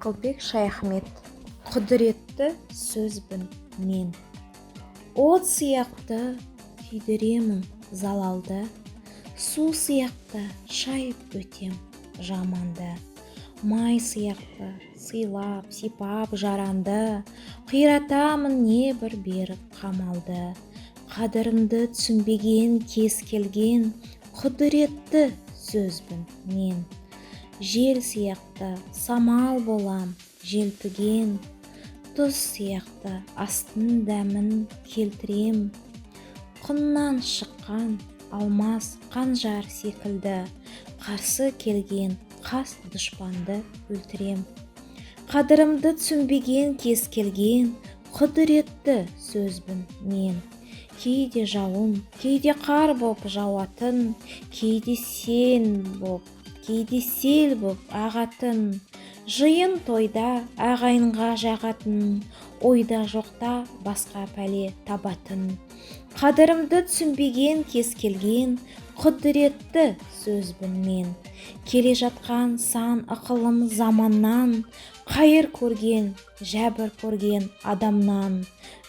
Ақылбек Шаяхмет. Құдіретті сөзбін мен. От сияқты күйдіремін залалды, су сияқты шайып өтем жаманды. Май сияқты сыйлап, сипап жаранды, қиратамын небір беріп қамалды. Қадірімді түсінбеген кез келген құдіретті сөзбін мен. Жел сияқты самал болам желпіген, тұз сияқты астын дәмін келтірем. Құннан шыққан алмас қанжар секілді, қарсы келген қас дұшпанды өлтірем. Қадірімді түсінбеген кез келген құдіретті сөзбін мен. Кейде жауын, кейде қар боп жауатын, кейде сел боп ағатын. Жиын тойда ағайынға жағатын, ойда жоқта басқа пәле табатын. Қадірімді түсінбеген кез келген құдіретті сөзбін мен. Келе жатқан сан ықылым заманнан, қайыр көрген, жәбір көрген адамнан,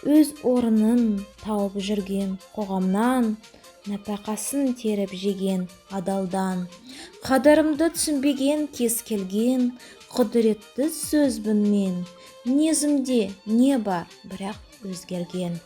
өз орнын тауып жүрген қоғамнан, нәпақасын теріп жеген адалдан. Қадірімді түсінбеген кез келген құдіретті сөзбін мен. Мінезімде не бар бірақ өзгерген.